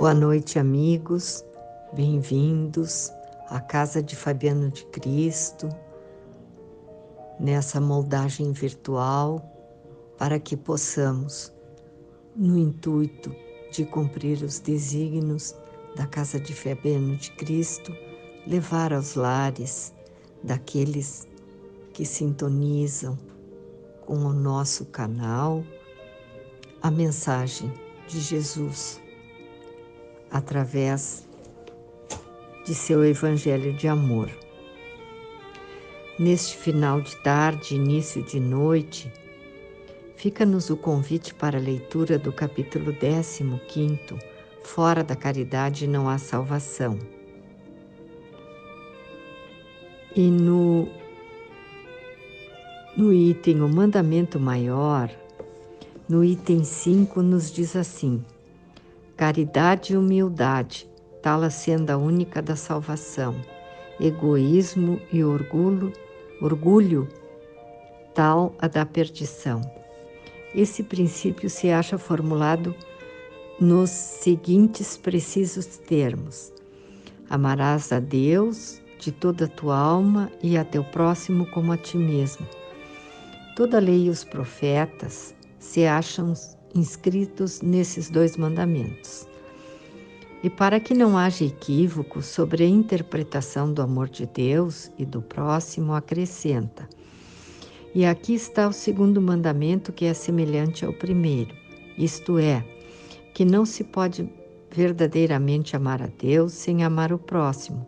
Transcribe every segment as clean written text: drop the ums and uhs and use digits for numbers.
Boa noite, amigos, bem-vindos à Casa de Fabiano de Cristo, nessa moldagem virtual, para que possamos, no intuito de cumprir os desígnios da Casa de Fabiano de Cristo, levar aos lares daqueles que sintonizam com o nosso canal a mensagem de Jesus, através de seu Evangelho de amor. Neste final de tarde, início de noite, fica-nos o convite para a leitura do capítulo 15, Fora da caridade não há salvação. E no item O Mandamento Maior, no item 5, nos diz assim: caridade e humildade, tal a senda única da salvação, egoísmo e orgulho, tal a da perdição. Esse princípio se acha formulado nos seguintes precisos termos: amarás a Deus de toda a tua alma e a teu próximo como a ti mesmo. Toda a lei e os profetas se acham inscritos nesses dois mandamentos. E para que não haja equívoco sobre a interpretação do amor de Deus e do próximo, acrescenta: e aqui está o segundo mandamento, que é semelhante ao primeiro, isto é, que não se pode verdadeiramente amar a Deus sem amar o próximo,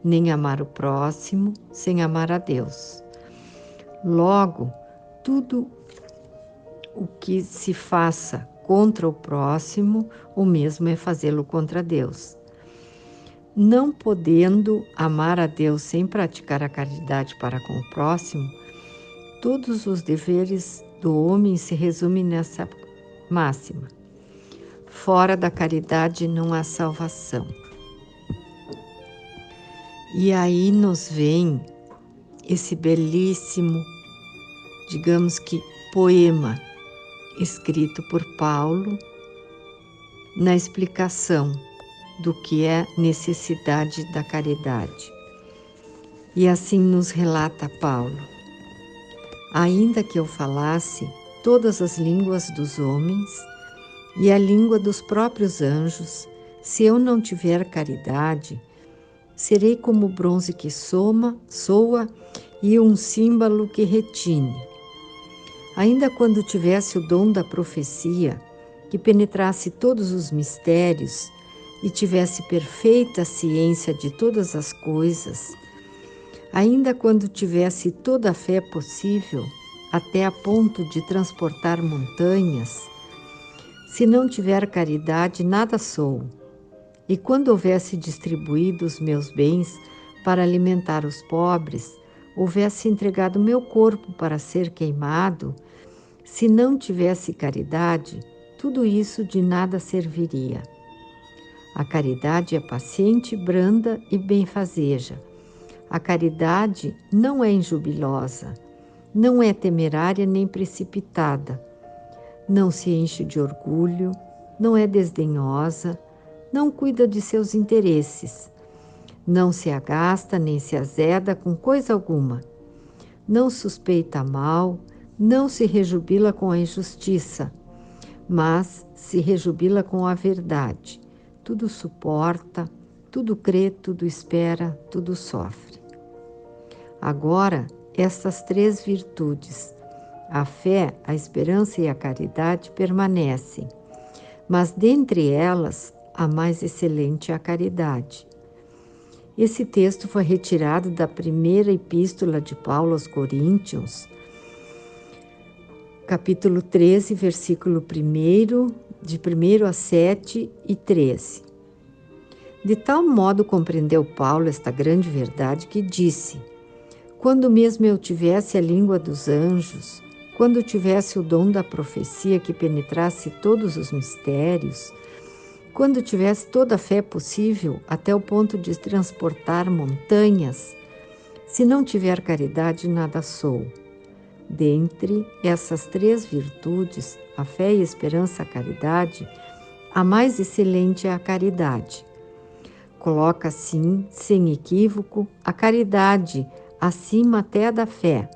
nem amar o próximo sem amar a Deus. Logo, tudo o que se faça contra o próximo, o mesmo é fazê-lo contra Deus. Não podendo amar a Deus sem praticar a caridade para com o próximo, todos os deveres do homem se resumem nessa máxima: fora da caridade não há salvação. E aí nos vem esse belíssimo, digamos que, poema escrito por Paulo na explicação do que é necessidade da caridade. E assim nos relata Paulo: ainda que eu falasse todas as línguas dos homens e a língua dos próprios anjos, se eu não tiver caridade, serei como bronze que soa e um símbolo que retine. Ainda quando tivesse o dom da profecia, que penetrasse todos os mistérios e tivesse perfeita ciência de todas as coisas, ainda quando tivesse toda a fé possível, até a ponto de transportar montanhas, se não tiver caridade, nada sou. E quando houvesse distribuído os meus bens para alimentar os pobres, houvesse entregado meu corpo para ser queimado, se não tivesse caridade, tudo isso de nada serviria. A caridade é paciente, branda e benfazeja. A caridade não é injubilosa, não é temerária nem precipitada, não se enche de orgulho, não é desdenhosa, não cuida de seus interesses, não se agasta nem se azeda com coisa alguma, não suspeita mal, não se rejubila com a injustiça, mas se rejubila com a verdade. Tudo suporta, tudo crê, tudo espera, tudo sofre. Agora, estas três virtudes, a fé, a esperança e a caridade, permanecem, mas dentre elas, a mais excelente é a caridade. Esse texto foi retirado da primeira epístola de Paulo aos Coríntios, capítulo 13, versículo 1, de 1 a 7 e 13. De tal modo compreendeu Paulo esta grande verdade que disse: quando mesmo eu tivesse a língua dos anjos, quando tivesse o dom da profecia que penetrasse todos os mistérios, quando tivesse toda a fé possível até o ponto de transportar montanhas, se não tiver caridade, nada sou. Dentre essas três virtudes, a fé, a esperança e a caridade, a mais excelente é a caridade. Coloca, assim, sem equívoco, a caridade acima até da fé.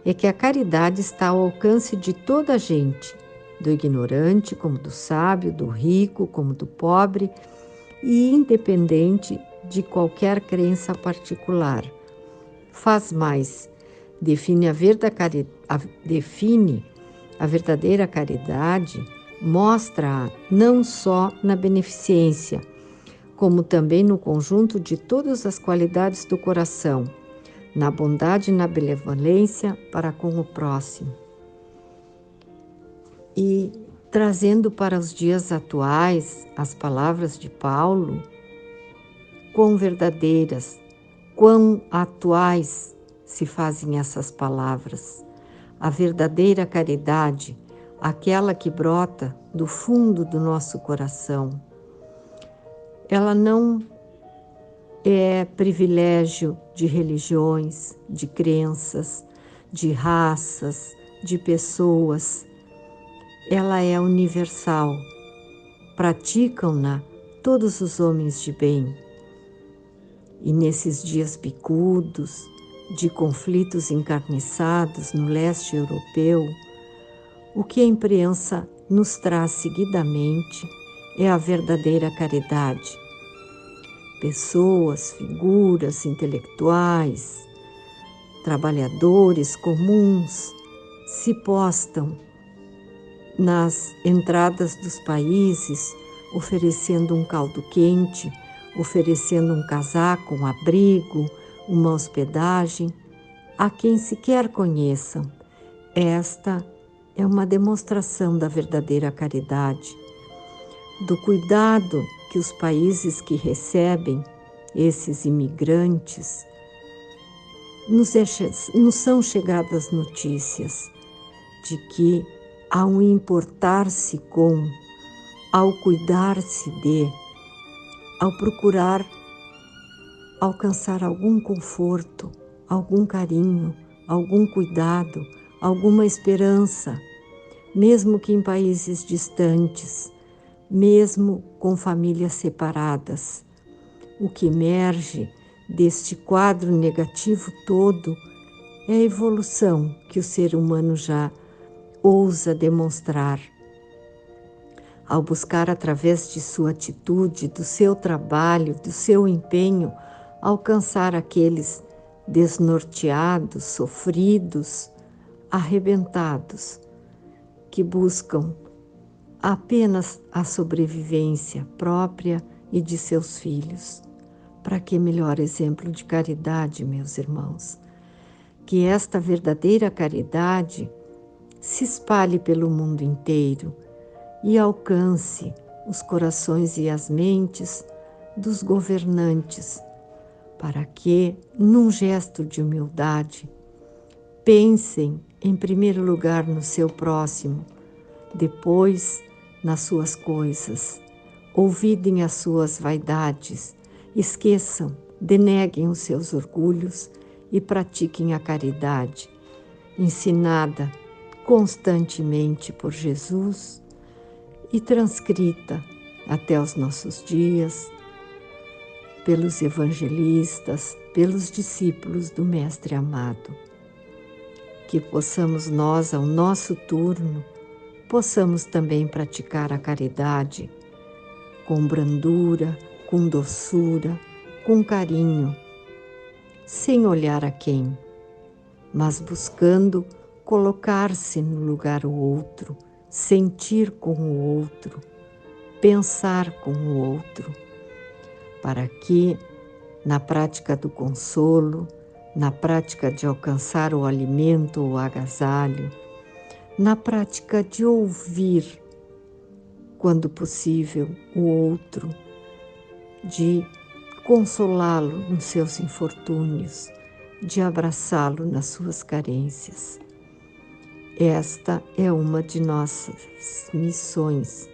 É que a caridade está ao alcance de toda a gente, do ignorante como do sábio, do rico como do pobre, e independente de qualquer crença particular. Faz mais, define a verdadeira caridade, mostra-a não só na beneficência, como também no conjunto de todas as qualidades do coração, na bondade e na benevolência para com o próximo. E trazendo para os dias atuais as palavras de Paulo, quão verdadeiras, quão atuais se fazem essas palavras. A verdadeira caridade, aquela que brota do fundo do nosso coração, ela não é privilégio de religiões, de crenças, de raças, de pessoas. Ela é universal. Praticam-na todos os homens de bem. E nesses dias picudos, de conflitos encarniçados no leste europeu, o que a imprensa nos traz seguidamente é a verdadeira caridade. Pessoas, figuras intelectuais, trabalhadores comuns se postam nas entradas dos países, oferecendo um caldo quente, oferecendo um casaco, um abrigo, uma hospedagem a quem sequer conheçam. Esta é uma demonstração da verdadeira caridade, do cuidado que os países que recebem esses imigrantes nos são chegadas notícias de que, ao importar-se com, ao cuidar-se de, ao procurar alcançar algum conforto, algum carinho, algum cuidado, alguma esperança, mesmo que em países distantes, mesmo com famílias separadas. O que emerge deste quadro negativo todo é a evolução que o ser humano já ousa demonstrar. Ao buscar, através de sua atitude, do seu trabalho, do seu empenho, alcançar aqueles desnorteados, sofridos, arrebentados, que buscam apenas a sobrevivência própria e de seus filhos. Para que melhor exemplo de caridade, meus irmãos? Que esta verdadeira caridade se espalhe pelo mundo inteiro e alcance os corações e as mentes dos governantes, para que, num gesto de humildade, pensem em primeiro lugar no seu próximo, depois nas suas coisas, olvidem as suas vaidades, esqueçam, deneguem os seus orgulhos e pratiquem a caridade, ensinada constantemente por Jesus e transcrita até os nossos dias pelos evangelistas, pelos discípulos do Mestre amado. Que possamos nós, ao nosso turno, possamos também praticar a caridade com brandura, com doçura, com carinho, sem olhar a quem, mas buscando colocar-se no lugar do outro, sentir com o outro, pensar com o outro, para que, na prática do consolo, na prática de alcançar o alimento ou o agasalho, na prática de ouvir, quando possível, o outro, de consolá-lo nos seus infortúnios, de abraçá-lo nas suas carências. Esta é uma de nossas missões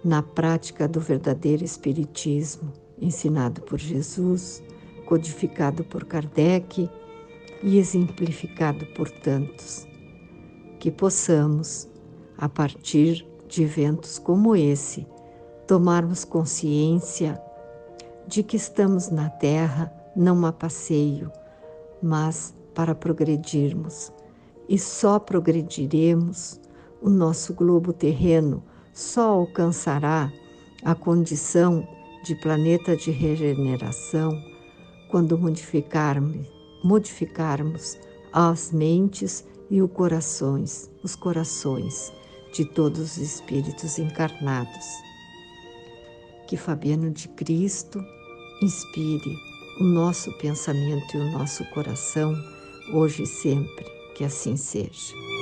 na prática do verdadeiro Espiritismo, ensinado por Jesus, codificado por Kardec e exemplificado por tantos. Que possamos, a partir de eventos como esse, tomarmos consciência de que estamos na Terra não a passeio, mas para progredirmos. E só progrediremos, o nosso globo terreno só alcançará a condição de planeta de regeneração quando modificarmos as mentes e os corações de todos os espíritos encarnados. Que Fabiano de Cristo inspire o nosso pensamento e o nosso coração, hoje e sempre, que assim seja.